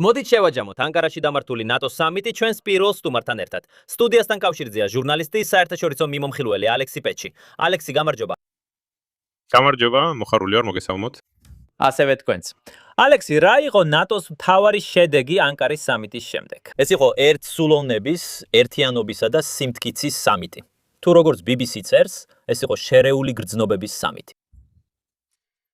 მოდით შევაჯამოთ ანგარაში დამართული ნატოს სამიტი ჩვენს პირველ სტუმართან ერთად. სტუდიასთან კავშირზეა ჟურნალისტი, საერთაშორისო მიმომხილველი ალექსი პეჩი. ალექსი, გამარჯობა. გამარჯობა, მოხარული ვარ მოგესალმოთ. ასევე თქვენც. ალექსი, რა იყო ნატოს მთავარი შედეგი ანკარის სამიტის შემდეგ? ეს იყო ერთსულოვნების, ერთიანობისა და სიმტკიცის სამიტი. თუ როგორც BBC წერს, ეს იყო შერეული გრძნობების სამიტი.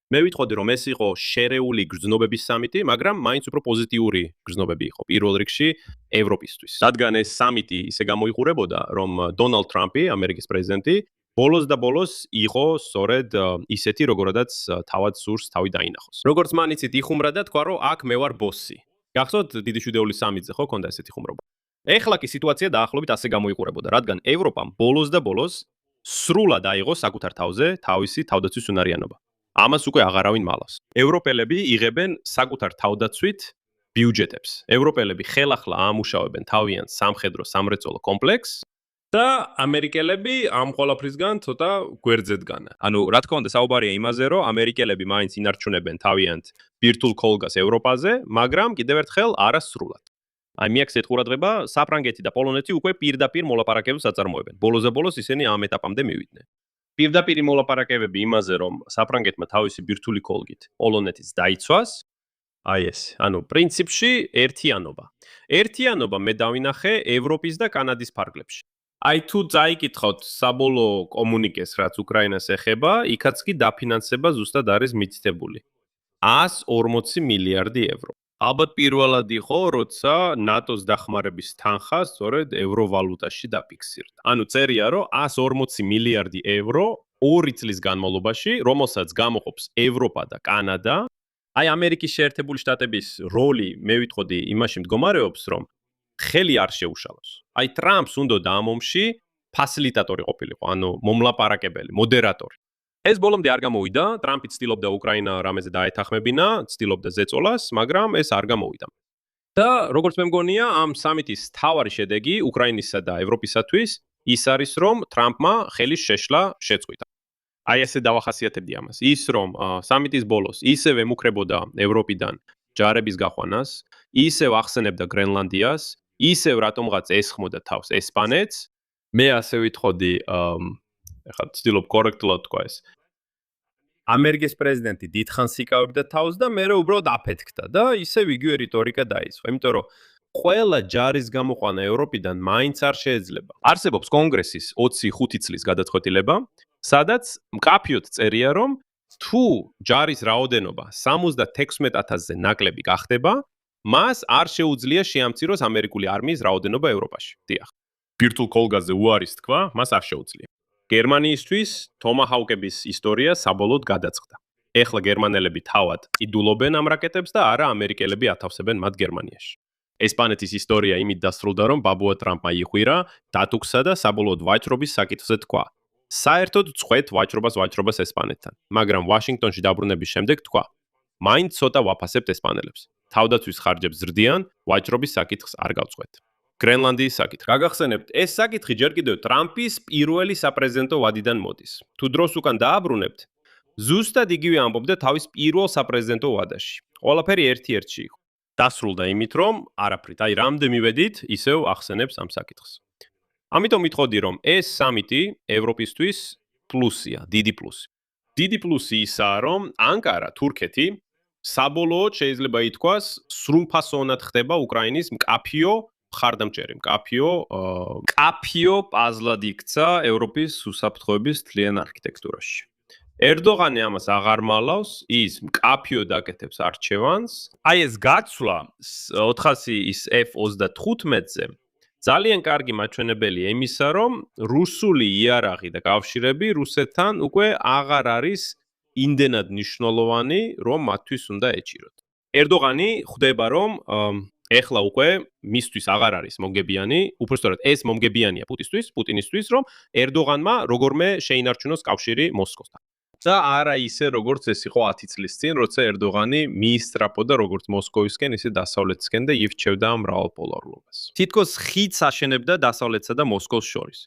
მე ვიტყოდი, რომ ეს იყო შერეული გრძნობების სამიტი, მაგრამ მაინც უფრო პოზიტიური გრძნობები იყო პირველ რიგში ევროპისთვის. რადგან ეს სამიტი ისე გამოიყურებოდა, რომ დონალდ ტრამპი, ამერიკის პრეზიდენტი, ბოლოს და ბოლოს იყო სწორედ ისეთი, როგორადაც თავად სურს თავი დაინახოს. როგორც მან იცით იხუმრა და თქვა, რომ აქ მე ვარ ბოსი. გახსოვთ დიდი შვიდეულის სამიტზე ხო ქონდა ესეთი ხუმრობა. ეხლა კი სიტუაცია დაახლოებით ასე გამოიყურებოდა, რადგან ევროპამ ბოლოს და ბოლოს სრულად აიღო საკუთარ თავზე თავისი თავდაცვის უნარიანობა. ამას უკვე აღარავინ მალავს. ევროპელები იღებენ საკუთარ თავდაცვით ბიუჯეტებს. ევროპელები ხელახლა ამუშავებენ თავიანთ სამხედრო სამრეწველო კომპლექსს და ამერიკელები ამ ყველაფრისგან ცოტა გვერდზე დგანა. ანუ რა თქმა უნდა საუბარია იმაზე, რომ ამერიკელები მაინც ინარჩუნებენ თავიანთ ბირთვულ ქოლგას ევროპაზე, მაგრამ კიდევ ერთხელ არასრულად. აი მიაქცეთ ყურადღება, საფრანგეთი და პოლონეთი უკვე პირდაპირ მოლაპარაკებებს აწარმოებენ. ბოლოს და ბოლოს ისინი ამ ეტაპამდე მივიდნენ. პირდაპირ მოლაპარაკებები იმაზე, რომ საფრანგეთმა თავისი ბირთვული ქოლგით პოლონეთის დაიცვას, აი ეს, ანუ პრინციპში ერთიანობა. ერთიანობა მე დავინახე ევროპის და კანადის ფარგლებში. აი თუ წაიკითხოთ საბოლოო კომუნიკეს, რაც უკრაინას ეხება, იქაც კი დაფინანსება ზუსტად არის მითითებული. 140 მილიარდი ევრო. ალბათ პირველად იყო, როცა ნატოს დახმარების თანხა სწორედ ევროვალუტაში დაფიქსირდა. ანუ წერია, რომ 140 მილიარდი ევრო 2 წლის განმავლობაში, რომელსაც გამოყოფს ევროპა და კანადა. აი ამერიკის შეერთებული შტატების როლი, მე ვიტყოდი, იმაში მდგომარეობს, რომ ხელი არ შეუშალოს. აი ტრამპს უნდოდა ამ ომში ფასილიტატორი ყოფილიყო, ანუ მომლაპარაკებელი, მოდერატორი. ეს ბოლომდე არ გამოვიდა, ტრამპი ცდილობდა უკრაინა რამეზე დაეთანხმებინა, ცდილობდა ზეწოლას, მაგრამ ეს არ გამოვიდა. და როგორც მე მგონია, ამ სამიტის მთავარი შედეგი უკრაინისა და ევროპისათვის ის არის, რომ ტრამპმა ხელის შეშლა შეწყვიტა. აი ესე დავახასიათებდი ამას. ის რომ სამიტის ბოლოს ისევ ემუქრებოდა ევროპიდან ჯარების გაყვანას, ისევ ახსენებდა გრენლანდიას, ისევ რატომღაც ესხმოდა თავს ესპანეთს, მე ასე ვიტყოდი, ეხლა ვცდილობ კორექტულად თქვა ეს. ამერიკის პრეზიდენტი დიდხანს იკავებდა თავს და მე უბრალოდ აფეთქდა და ისევ იგივე რიტორიკა დაისვა. იმიტომ რომ ყველა ჯარის გამოყვანა ევროპიდან მაინც არ შეიძლება. არსებობს კონგრესის 25 წლის გადაწყვეტილება, სადაც მკაფიოდ წერია, რომ თუ ჯარის რაოდენობა 76,000-ზე ნაკლები გახდება, მას არ შეუძლია შეამციროს ამერიკული არმიის რაოდენობა ევროპაში. დიახ. ბირთვულ ქოლგაზე უარის თქვა, მას არ შეუძლია. გერმანიისთვის თომაჰაუკების ისტორია საბოლოოდ გადაწყდა. ეხლა გერმანელები თავად იდულობენ ამ რაკეტებს და არა ამერიკელები ათავსებენ მათ გერმანიაში. ესპანეთის ისტორია იმით დასრულდა, რომ ბაბუა ტრამპმა იხვირა, დათუქსა და საბოლოოდ ვაჭრობის საკითხზე თქვა. საერთოდ წვეთ ვაჭრობას ესპანეთთან, მაგრამ ვაშინგტონში დაბრუნების შემდეგ თქვა, მაინც ცოტა ვაფასებთ ესპანელებს. თავდაცვის ხარჯებს ზრდიან, ვაჭრობის საკითხს არ გავწყვეთ. გრენლანდიის საკითხი. გაგახსენებთ, ეს საკითხი ჯერ კიდევ ტრამპის პირველი საპრეზიდენტო ვადიდან მოდის. თუ დროს უკან დააბრუნებთ, ზუსტად იგივე ამბობდა თავის პირველ საპრეზიდენტო ვადაში. ყველაფერი ერთ-ერთში იყო. დასრულდა იმით, რომ არაფრით, აი რამდენ მივედით, ისევ ახსენებს ამ საკითხს. ამიტომ ვიტყოდი, რომ ეს სამიტი ევროპისთვის პლუსია, დიდი პლუსი. დიდი პლუსი ისაა, რომ ანკარა, თურქეთი საბოლოოდ შეიძლება ითქვას, სრულფასოვნად ხდება უკრაინის მკაფიო მხარდამჭერი, მკაფიო პაზლად იქცა ევროპის უსაფრთხოების თლიან არქიტექტურაში. ერდოღანი ამას აღარ მალავს, ის მკაფიოდ აკეთებს არჩევანს. აი ეს გაცვლა 400 F-35-ზე ძალიან კარგი მაჩვენებელია იმისა, რომ რუსული იარაღი და კავშირები რუსეთთან უკვე აღარ არის იმდენად მნიშვნელოვანი, რომ მათთვის უნდა ეჭიროთ. ერდოღანი ხვდება, რომ ეხლა უკვე მისთვის აღარ არის მომგებიანი, უпростоრად ეს მომგებიანია პუტინისთვის, რომ ერდოღანმა როგორმე შეინარჩუნოს კავშირი მოსკოვთან. და არა ისე როგორც ეს იყო 10 წლის წინ, როცა ერდოღანი მიისწრაფოდა როგორც მოსკოვისკენ, ისე დასავლეთისკენ და ირჩევდა მრავალპოლარულობას. თითქოს ხიდს აშენებდა დასავლეთსა და მოსკოვს შორის.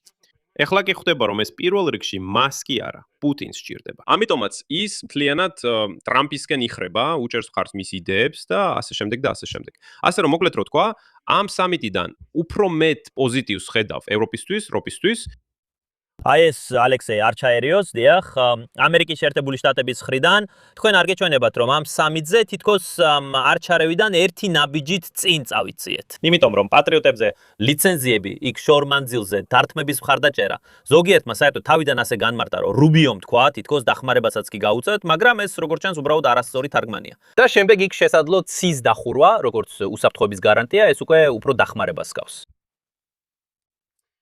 ეხლა კი ხვდება, რომ ეს პირველ რიგში მას კი არა, პუტინს სჭირდება. ამიტომაც ის მთლიანად ტრამპისკენ იხრება, უჭერს მხარს მის იდეებს და ასე შემდეგ და ასე შემდეგ. ასე რომ მოკლედ რო თქვა, ამ სამიტიდან უფრო მეტ პოზიტივს ხედავ ევროპისთვის, როპისთვის. აი ეს ალექსეი არ ჩაერიოს, დიახ, ამერიკის შეერთებული შტატების მხრიდან თქვენ არ გეჩვენებათ, რომ ამ სამიტზე თითქოს არ ჩარევიდან ერთი ნაბიჯით წინ წავიციეთ. იმიტომ რომ პატრიოტებზე ლიცენზიები იქ შორმანძილზე დართმების მხარდაჭერა ზოგიერთმა საერთოდ თავიდან ასე განმარტა, რომ რუბიომ თქვა, თითქოს დახმარებასაც კი გაუწევთ, მაგრამ ეს როგორც ჩანს უბრალოდ არასწორი თარგმანია. და შემდეგ იქ შესაძლო ცის დახურვა, როგორც უსაფრთხოების გარანტია, ეს უკვე უფრო დახმარებას გავს.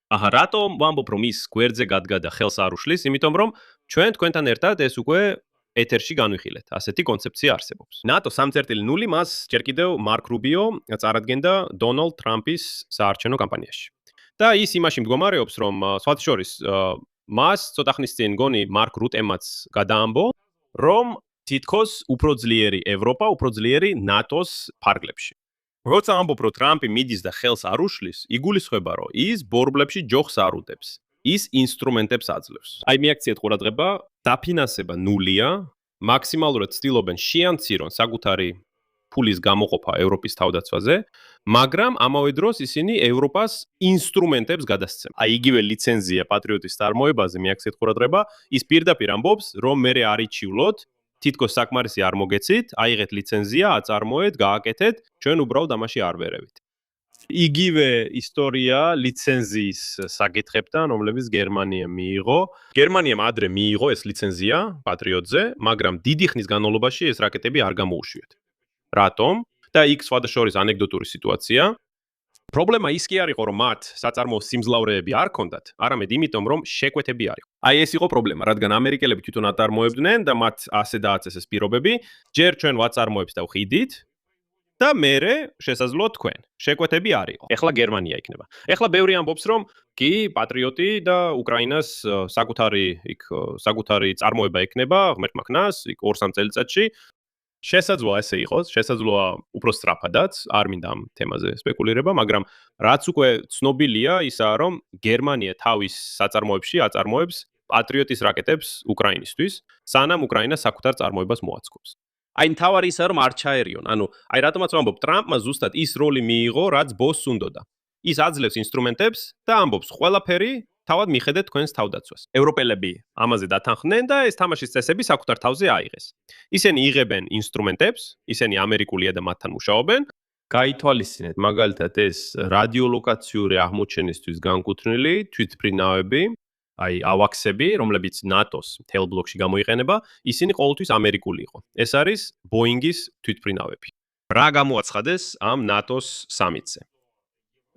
აჰა, რატომ ვამბობ, რომ ის გვერდზე გადგა და ხელს არ უშლის? იმიტომ რომ ჩვენ თქვენთან ერთად ეს უკვე ეთერში განვიხილეთ. ასეთი კონცეფცია არსებობს. ნატო 3.0 მას ჯერ კიდევ მარკ რუბიო წარადგენდა დონალდ ტრამპის საარჩევნო კამპანიაში. და ის იმაში მდგომარეობს, რომ სხვათა შორის მას ცოტა ხნის წინ გონი მარკ რუტემაც გადაამბო, რომ თითქოს უფრო ძლიერი ევროპა, უფრო ძლიერი ნატოს ფარგლებში. როცა ამბობ, რომ ტრამპი მიდის და ხელს არ უშლის, იგულისხმება, რომ ის ბორბლებში ჯოხს არ უდებს. ის ინსტრუმენტებს აძლევს. აი მიაქციეთ ყურადღება, დაფინანსება ნულია, მაქსიმალურად ცდილობენ შეამცირონ საკუთარი ფულის გამოყოფა ევროპის თავდაცვაზე, მაგრამ ამავე დროს ისინი ევროპას ინსტრუმენტებს გადასცემენ. აი იგივე ლიცენზია პატრიოტის წარმოებაზე მიაქციეთ ყურადღება, ის პირდაპირ ამბობს, რომ მე არ იჩივლოთ, თითქოს საკმარისი არ მოგეცით, აიღეთ ლიცენზია, აწარმოეთ, გააკეთეთ, ჩვენ უბრალოდ ამაში არ ვერევით. იგივე ისტორია ლიცენზიის საკითხებთან, რომლებიც გერმანიამ მიიღო. გერმანიამ ადრე მიიღო ეს ლიცენზია პატრიოტზე, მაგრამ დიდი ხნის განმავლობაში ეს რაკეტები არ გამოუშვიათ. რატომ? და იქ სხვათა შორის ანეკდოტური სიტუაცია. პრობლემა ის კი არ იყო, რომ მათ საწარმოო სიმძლავრეები არ ჰქონდათ, არამედ იმიტომ, რომ შეკვეთები არ იყო. აი ეს იყო პრობლემა, რადგან ამერიკელები თვითონ აწარმოებდნენ და მათ ასე დააწესეს პირობები, ჯერ ჩვენ ვაწარმოებს და ვხიდით და მერე შესაძლოა თქვენ. შეკვეთები არ იყო. ეხლა გერმანია იქნება. ეხლა ბევრი ამბობს, რომ კი, პატრიოტი და უკრაინას საკუთარი წარმოება ექნება ღმერთმა ქნას, იქ 2-3 წელიწადში. შესაძლოა ესე იყოს, შესაძლოა უფრო სწრაფადაც, არ მინდა ამ თემაზე სპეკულირება, მაგრამ რაც უკვე ცნობილია, ისაა, რომ გერმანია თავის საწარმოებში აწარმოებს პატრიოტის რაკეტებს უკრაინისთვის, სანამ უკრაინა საკუთარ წარმოებას მოაწყობს. აი მთავარი ისაა, რომ არ ჩაერიონ. ანუ აი რატომაც ვამბობ, ტრამპმა ზუსტად ის როლი მიიღო, რაც ბოსს უნდოდა. ის აძლევს ინსტრუმენტებს და ამბობს, ყველაფერი თავად მიხედეთ თქვენს თავდაცვას. ევროპელები ამაზე დათანხმდნენ და ეს თამაშის წესები საკუთარ თავზე აიღეს. ისინი იღებენ ინსტრუმენტებს, ისინი ამერიკულია და მათთან მუშაობენ. გაითვალისწინეთ მაგალითად ეს რადიოლოკაციური აღმოჩენისთვის განკუთვნილი თვითმფრინავები, აი ავაქსები, რომლებიც ნატოს მთელ ბლოკში გამოიყენება, ისინი ყოველთვის ამერიკული იყო. ეს არის ბოინგის თვითმფრინავები. რა გამოაცხადეს ამ ნატოს სამიტზე?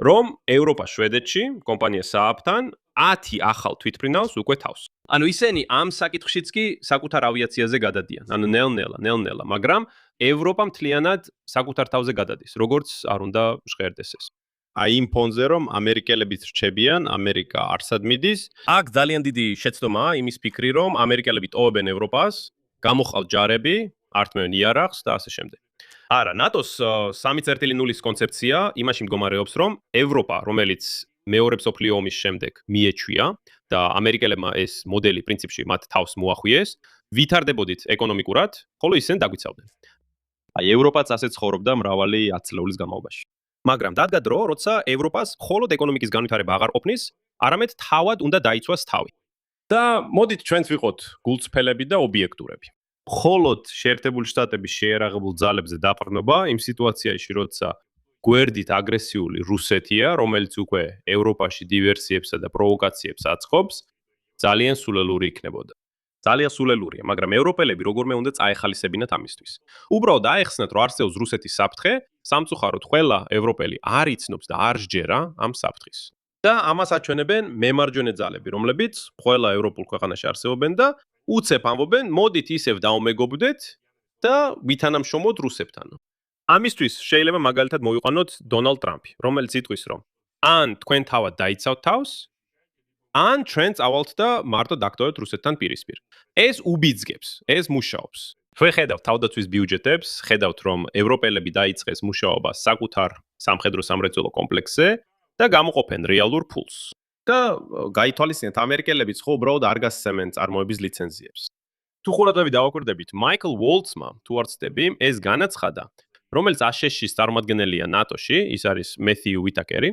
რომ ევროპა შვედეთში, კომპანია Saab-თან 10 ახალ თვითმფრინავს უკვე თავს. ანუ ისინი ამ საკითხშიც კი საკუთარ ავიაციაზე გადადიან. ანუ ნელ-ნელა, მაგრამ ევროპა მთლიანად საკუთარ თავზე გადადის, როგორც არ უნდა ჟღერდეს ეს. აი იმ ფონზე რომ ამერიკელებიც რჩებიან, ამერიკა არსად მიდის, აქ ძალიან დიდი შეცდომაა იმის ფიქრი, რომ ამერიკელები ტოვებენ ევროპას, გამოხვალ ჯარები, ართმევენ იარაღს და ასე შემდეგ. არა, ნატოს 3.0-ის კონცეფცია იმაში მდგომარეობს, რომ ევროპა, რომელიც მეორე მსოფლიო ომის შემდეგ მიეჩვია და ამერიკელებმა ეს მოდელი პრინციპში მათ თავს მოახვიეს, ვითარდებოდით ეკონომიკურად, ხოლო ისინი დაგვიცავდნენ. აი ევროპაც ასე ცხოვრობდა მრავალი ათწლეულის განმავლობაში. მაგრამ დადგა დრო, როცა ევროპას მხოლოდ ეკონომიკის განვითარება აღარ ყოფნის, არამედ თავად უნდა დაიცვას თავი. და მოდით ჩვენც ვიყოთ გულწრფელები და ობიექტურები. მხოლოდ შეერთებული შტატების შეერაღებულ ძალებზე დაყრდნობა იმ სიტუაციაში, როცა გვერდით აგრესიული რუსეთია, რომელიც უკვე ევროპაში დივერსიებსა და პროვოკაციებს აწყობს, ძალიან სულელური იქნებოდა. ძალიან სულელურია, მაგრამ ევროპელები როგორმე უნდა წაეხალისებინათ ამისთვის. უბრალოდ აეხსნათ, რომ არსებობს რუსეთის საფრთხე, სამწუხაროდ ყველა ევროპელი არ იცნობს და არ სჯერა ამ საფრთხის. და ამას აჩვენებენ მემარჯვენე ძალები, რომლებიც ყველა ევროპულ ქვეყანაში არსებობენ და უცებ ამბობენ, მოდით ისევ დაუმეგობრდეთ და ვითანამშრომლოთ რუსებთან. ამისთვის შეიძლება მაგალითად მოვიყვანოთ დონალდ ტრამპი, რომელიც იტყვის, რომ ან თქვენ თავად დაიცავთ თავს, ან ჩვენ წავალთ და მარტო დაგტოვებთ რუსეთთან პირისპირ. ეს უბიძგებს, ეს მუშაობს. ხედავთ თავდაცვის ბიუჯეტებს, ხედავთ რომ ევროპელები დაიწყეს მუშაობა საკუთარ სამხედრო-სამრეწველო კომპლექსზე და გამოყოფენ რეალურ ფულს. და გაითვალისწინეთ ამერიკელებიც ხო უბრალოდ არ გასცემენ წარმოების ლიცენზიებს. თუ ყურადღებით დავაკვირდებით, მაიკლ ვოლცმა თუ არ ვცდები, ეს განაცხადა, რომელიც აშშ-ის წარმომადგენელია ნატოში, ის არის მეთიუ ვიტაკერი.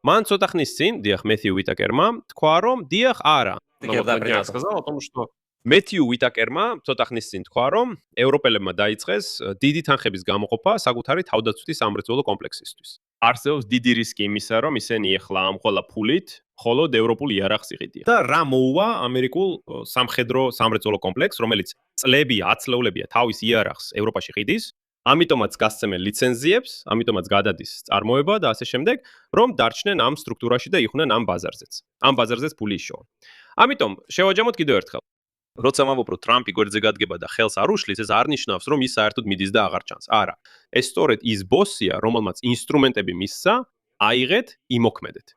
მან ცოტა ხნის წინ, დიახ, მეთიუ ვიტაკერმა თქვა, რომ დიახ, არა. сказал о том, что მეთიუ ვიტაკერმა ცოტა ხნის წინ თქვა, რომ ევროპელებმა დაიწყეს დიდი თანხების გამოყოფა საკუთარი თავდაცვითი სამრეწველო კომპლექსისთვის. არსებობს დიდი რისკი იმისა, რომ ისინი ეხლა ამ ყველა ფულით მხოლოდ ევროპულ იარაღს იღებდნენ. და რა მოუვა ამერიკულ სამხედრო სამრეწველო კომპლექსს, რომელიც წლებია, ათწლეულებია თავის იარაღს ევროპაში ყიდის, ამიტომაც გასცემენ ლიცენზიებს, ამიტომაც გადადის წარმოება და ასე შემდეგ, რომ დარჩნენ ამ სტრუქტურაში და იყვნენ ამ ბაზარზეც. ამ ბაზარზეც ფული იშოვა. ამიტომ შევაჯამოთ კიდევ ერთხელ. როცა ვამბობ, რომ ტრამპი გვერდზე გადგება და ხელს არ უშლის, ეს არ ნიშნავს, რომ ის საერთოდ მიდის და აღარ ჩანს. არა. ეს სწორედ ის ბოსია, რომელმაც ინსტრუმენტები მისცა, აიღეთ, იმოქმედეთ.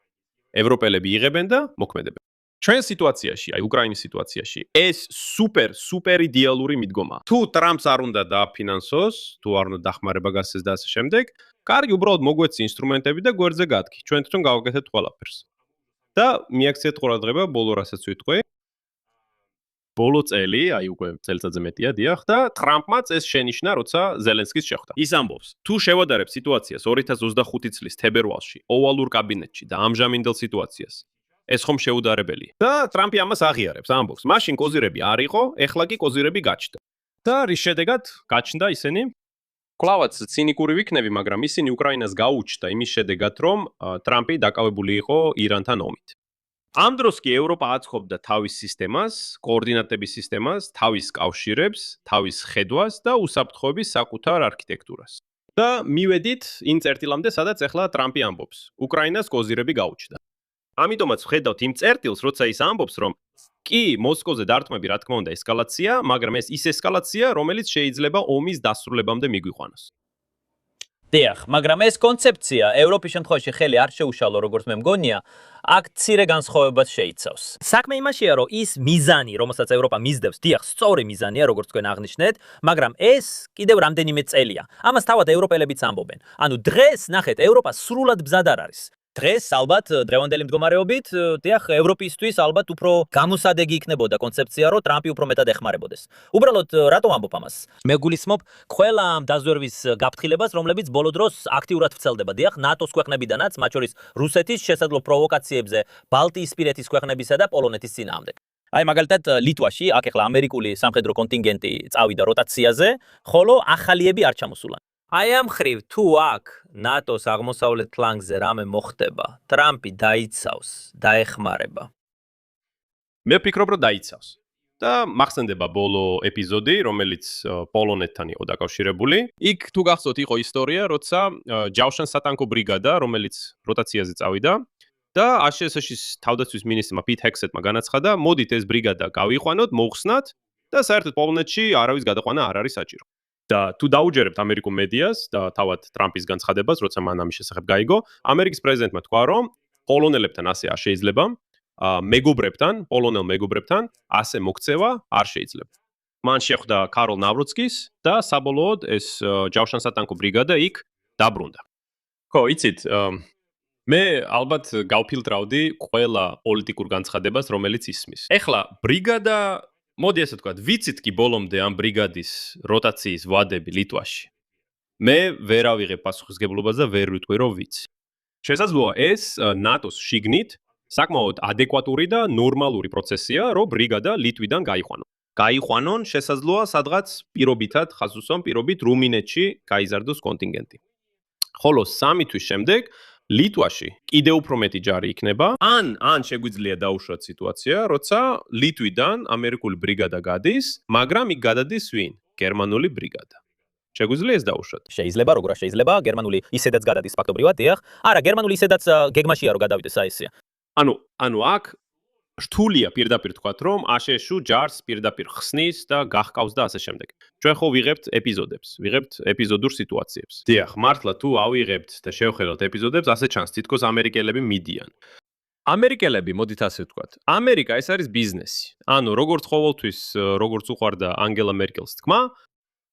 ევროპელები იღებენ და მოქმედებენ. ჩვენ სიტუაციაში, აი უკრაინის სიტუაციაში, ეს სუპერ იდეალური მიდგომა. თუ ტრამპს არ უნდა დააფინანსოს, თუ არ უნდა დახმარება გასცეს და ასე შემდეგ, კარგი, უბრალოდ მოგვეცი ინსტრუმენტები და გვერდზე გადგი. ჩვენ თვითონ გავაკეთეთ ყველაფერს. და მიაქციეთ ყურადღება ბოლო რასაც ვიტყვი. ბოლო წელი, აი უკვე წელიწადზე მეტია, დიახ, და ტრამპმაც ეს შენიშნა, როცა ზელენსკის შეხვდა. ის ამბობს, თუ შევადარებ სიტუაციას 2025 წლის თებერვალში, ოვალურ კაბინეტში და ამჟამინდელ სიტუაციას, ეს ხომ შეუდარებელია. და ტრამპი ამას აღიარებს, ამბობს, მაშინ კოზირები არ იყო, ეხლა კი კოზირები გაჩნდა. და რის შედეგად გაჩნდა ისინი? კლავაც ცინიკური ვიქნები, მაგრამ ისინი უკრაინას გაუჩნდა იმის შედეგად, რომ ტრამპი დაკავებული იყო ირანთან ომით. ამ დროს კი ევროპა აწყობდა თავის სისტემას, კოორდინატების სისტემას, თავის კავშირებს, თავის ხედვას და უსაფრთხოების საკუთარ არქიტექტურას. და მივედით იმ წერტილამდე, სადაც ახლა ტრამპი ამბობს, უკრაინას კოზირები გაუჩნდა. ამიტომაც ვხედავთ იმ წერტილს, როცა ის ამბობს, რომ კი მოსკოვზე დარტყმები, რა თქმა უნდა, ესკალაცია, მაგრამ ეს ის ესკალაცია, რომელიც შეიძლება ომის დასრულებამდე მიგვიყვანოს. დიახ, მაგრამ ეს კონცეფცია ევროპის შემთხვევაში ხელი არ შეუშალო, როგორც მე მგონია, აქ მცირე განსხვავებას შეიცავს. საქმე იმაშია, რომ ის მიზანი, რომელსაც ევროპა მისდევს, დიახ, სწორი მიზანია, როგორც თქვენ აღნიშნეთ, მაგრამ ეს კიდევ რამდენიმე წელია. ამას თავად ევროპელებიც ამბობენ. ანუ დღეს ნახეთ, ევროპა სრულად ბზად არ არის. დღეს ალბათ დღევანდელი მდგომარეობით, დიახ, ევროპისთვის ალბათ უფრო გამოსადეგი იქნებოდა კონცეფცია, რომ ტრამპი უფრო მეტად ეხმარებოდეს. უბრალოდ რატომ ამბობ ამას? მე გულისხმობ ყველა ამ დაზვერვის გაფრთხილებას, რომლებიც ბოლო დროს აქტიურად ვრცელდება, დიახ, ნატოს ქვეყნებიდანაც, მათ შორის რუსეთის შესაძლო პროვოკაციებზე, ბალტიისპირეთის ქვეყნებისა და პოლონეთის წინააღმდეგ. აი მაგალითად ლიტვაში, აქ ახლა ამერიკული სამხედრო კონტინგენტი წავიდა როტაციაზე, ხოლო ახალიები არ ჩამოსულან. აი ამ ხრივ თუ აქ ნატოს აღმოსავლეთ ფლანგზე რამე მოხდება, ტრამპი დაიცავს, დაეხმარება. მე ვფიქრობ, რომ დაიცავს. და მახსენდება ბოლო ეპიზოდი, რომელიც პოლონეთთან იყო დაკავშირებული. იქ თუ გახსოვთ, იყო ისტორია, როცა ჯავშან სატანკო ბრიგადა, რომელიც როტაციაზე წავიდა და აშშ-ის თავდაცვის მინისტრმა პიტ ჰექსეტმა განაცხადა, მოდით ეს ბრიგადა გავიყვანოთ, მოხსნათ და საერთოდ პოლონეთში არავის გადაყვანა არ არის საჭირო. და თუ დაუჯერებთ ამერიკულ მედიას და თავად ტრამპის განცხადებას, როცა მან ამის შესახებ გაიგო, ამერიკის პრეზიდენტმა თქვა, რომ პოლონელებთან ასე არ შეიძლება, მეგობრებთან, პოლონელ მეგობრებთან ასე მოქცევა არ შეიძლება. მან შეხვდა კაროლ ნავროცკის და საბოლოოდ ეს ჯავშან სატანკო ბრიგადა იქ დაბრუნდა. ხო, იცით, მე ალბათ გავფილტრავდი ყველა პოლიტიკურ განცხადებას, რომელიც ისმის. ეხლა ბრიგადა მოდი ასე ვთქვათ, ვიცით კი ბოლომდე ამ ბრიგადის როტაციის ვადები ლიტვაში. მე ვერ ავიღებ პასუხისგებლობას და ვერ ვიტყვი, რომ ვიცი. შესაძლოა ეს ნატოს შიგნით საკმაოდ ადეკვატური და ნორმალური პროცესია, რომ ბრიგადა ლიტვიდან გაიყვანონ. გაიყვანონ შესაძლოა სადღაც პირობითად, ხაზუსამ პირობით რუმინეთში გაიზარდოს კონტინგენტი. ხოლო 3 თვის შემდეგ ლიტვაში კიდევ უფრო მეტი ჯარი იქნება, ან შეგვიძლია დაუშვათ სიტუაცია, როცა ლიტვიდან ამერიკული ბრიგადა გადის, მაგრამ იქ გადადის ვინ? გერმანული ბრიგადა. შეგვიძლია ეს დაუშვათ? შეიძლება, როგორ არ შეიძლება, გერმანული ისედაც გადადის ფაქტობრივად, დიახ. არა, გერმანული ისედაც გეგმაშია რომ გადავიდეს აესია. ანუ აქ რთულია პირდაპირ თქვათ, რომ აშშ-უ ჯარს პირდაპირ ხსნის და გახკავს და ასე შემდეგ. ჩვენ ხო ვიღებთ ეპიზოდებს, ვიღებთ ეპიზოდურ სიტუაციებს. დიახ, მართლა თუ ავიღებთ და შევხედოთ ეპიზოდებს, ასე ჩანს, თითქოს ამერიკელები მიდიან. ამერიკელები, მოდით ასე ვთქვათ. ამერიკა ეს არის ბიზნესი. ანუ როგორც ყოველთვის, როგორც უყვარდა ანგელა მერკელს თქმა,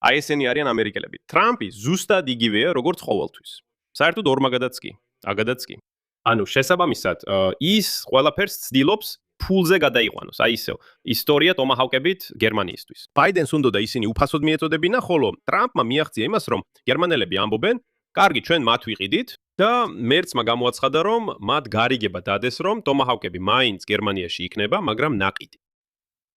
აი ესენი არიან ამერიკელები. ტრამპი ზუსტად იგივეა, როგორც ყოველთვის. საერთოდ ორმაგადაც კი, აგადაც კი. ანუ შესაბამისად, ის ყველაფერს ცდილობს ფულზე გადაიყვანოს, აი ისევ. ისტორია ტომაჰავკებით გერმანიისთვის. ბაიდენს უნდოდა ისინი უფასოდ მიეწოდებინა, ხოლო ტრამპმა მიაღწია იმას, რომ გერმანელები ამბობენ, კარგი, ჩვენ მათ ვიყიდით და მერცმა გამოაცხადა, რომ მათ გარიგება დადეს, რომ ტომაჰავკები მაინც გერმანიაში იქნება, მაგრამ ნაყიდი.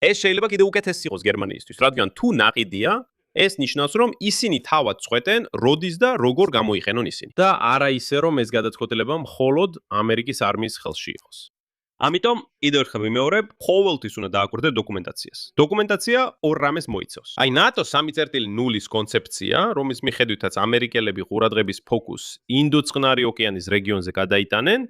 ეს შეიძლება კიდევ უკეთესი იყოს გერმანიისთვის, რადგან თუ ნაყიდია, ეს ნიშნავს, რომ ისინი თავად წყვეტენ, როდის და როგორ გამოიყენონ ისინი. და არა ისე, რომ ეს გადაწყვეტილება მხოლოდ ამერიკის არმიის ხელში იყოს. ამიტომ კიდევ ერთხელ ვიმეორებ, ყოველთვის უნდა დააკვირდეთ დოკუმენტაციას. დოკუმენტაცია ორ რამეს მოიცავს. აი ნატო 3.0-ის კონცეფცია, რომლის მიხედვითაც ამერიკელები ყურადღების ფოკუსს ინდოწყნარი ოკეანის რეგიონზე გადაიტანენ,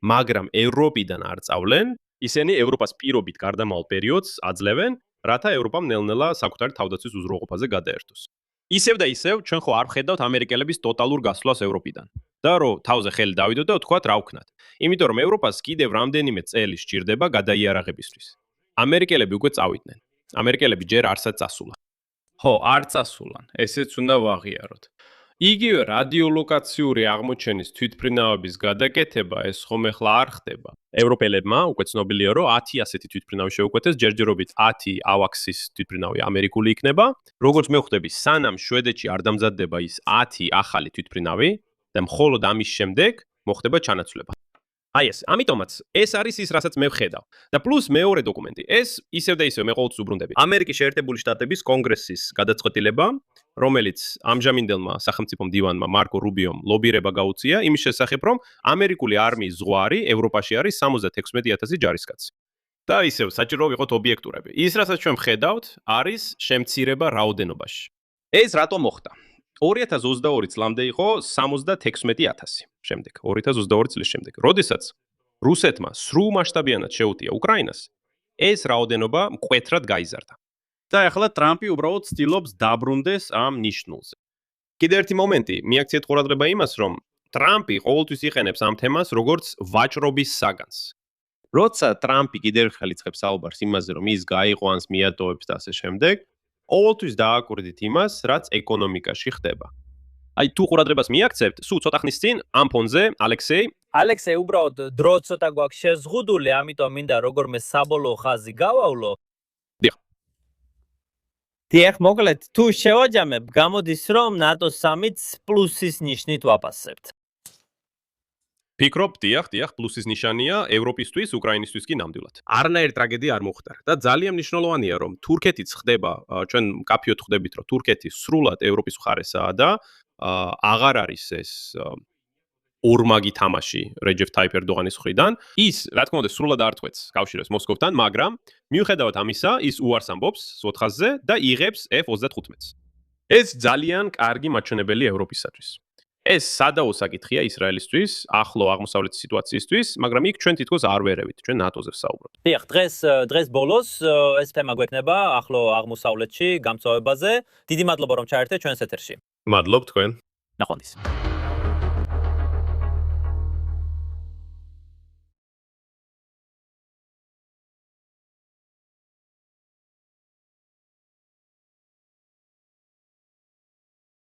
მაგრამ ევროპიდან არ წავლენ, ისინი ევროპას პირობით გარდამავალ პერიოდს აძლევენ, რათა ევროპამ ნელ-ნელა საკუთარი თავდაცვის უზრუნველყოფაზე გადაერთოს. ისევ და ისევ ჩვენ ხო არ ვხედავთ ამერიკელების ტოტალურ გასვლას ევროპიდან. და რომ თავზე ხელი დავიდოთ და ვთქვათ რა ვქნათ. იმიტომ რომ ევროპას კიდევ რამდენიმე წელი სჭირდება გადაიარაღებისთვის. ამერიკელები უკვე წავიდნენ. ამერიკელები ჯერ არსად წასულა. ხო, არ წასულან. ესეც უნდა ვაღიაროთ. იგივე რადიოლოკაციური აღმოჩენის თვითმფრინავების გადაკეთება ეს ხომ ახლა არ ხდება. ევროპელებმა უკვე ცნობილია, რომ 10 ასეთი თვითმფრინავი შეუკვეთეს, ჯერჯერობით 10 AWACS-ის თვითმფრინავი ამერიკული იქნება. როგორც მე ხვდები, სანამ შვედეთში არ დამზადდება ის 10 ახალი თვითმფრინავი და მხოლოდ ამის შემდეგ მოხდება ჩანაცვლება. აი ეს, ამიტომაც ეს არის ის, რასაც მე ვხედავ. და პლუს მეორე დოკუმენტი. ეს ისევ და ისევ მე ყოველთვის უბრუნდები. ამერიკის შეერთებული შტატების კონგრესის გადაწყვეტილება, რომელიც ამჟამინდელმა სახელმწიფო მდივანმა მარკო რუბიომ ლობირება გაუწია იმის შესახებ, რომ ამერიკული არმიის ზღვარი ევროპაში არის 76,000 ჯარისკაცი. და ისევ საჭირო ვიყოთ ობიექტურები. ის, რასაც ჩვენ ვხედავთ, არის შემცირება რაოდენობაში. ეს რატომ მოხდა? 2022 წლამდე იყო 76,000 შემდეგ, 2022 წლის შემდეგ. როდესაც რუსეთმა სრულმასშტაბიანად შეუტია უკრაინას, ეს რაოდენობა მკვეთრად გაიზარდა. და ახლა ტრამპი უბრალოდ ცდილობს დაბრუნდეს ამ ნიშნულზე. კიდევ ერთი მომენტი, მიაქციეთ ყურადღება იმას, რომ ტრამპი ყოველთვის იყენებს ამ თემას როგორც ვაჭრობის საგანს. როცა ტრამპი კიდევ ერთხელ იწყებს საუბარს იმაზე, რომ ის გაიყვანს, მიატოვებს და ასე შემდეგ, ყოველთვის დააკვირდით იმას, რაც ეკონომიკაში ხდება. აი თუ ყურადღებას მიაქცევთ, სულ ცოტა ხნის წინ ამ ფონზე ალექსეი, უბრალოდ დრო ცოტა გვაქვს შეზღუდული, ამიტომ მინდა როგორმე საბოლოო ხაზი გავავლო. დიახ, მოკლედ, თუ შევაჯამებ, გამოდის, რომ ნატოს სამიტს პლუსის ნიშნით ვაფასებთ. ფიქრობ, დიახ, პლუსის ნიშანია ევროპისთვის, უკრაინისთვის კი ნამდვილად. არანაირი ტრაგედია არ მოხდა და ძალიან მნიშვნელოვანია, რომ თურქეთიც ხდება, ჩვენ კაფიოდ ხვდებით, რომ თურქეთი სრულად ევროპის მხარესაა და აღარ არის ეს ორმაგი თამაში რეჯეფ თაიპ ერდოღანის მხრიდან. ის, რა თქმა უნდა, სრულად არ წყვეტს კავშირებს მოსკოვთან, მაგრამ მიუხედავად ამისა, ის უარს ამბობს 400-ზე და იღებს F-35-ს. ეს ძალიან კარგი მაჩვენებელი ევროპისათვის. ეს სადაო საკითხია ისრაელისთვის, ახლო აღმოსავლეთის სიტუაციისთვის, მაგრამ იქ ჩვენ თითქოს არ ვერევით, ჩვენ ნატოზე ვსაუბრობთ. დიახ, დღეს ბოლოს ეს თემა გვექნება ახლო აღმოსავლეთში გამწვავებაზე. დიდი მადლობა რომ ჩაერთეთ ჩვენს ეთერში. მადლობ თქვენ. ნახვამდის.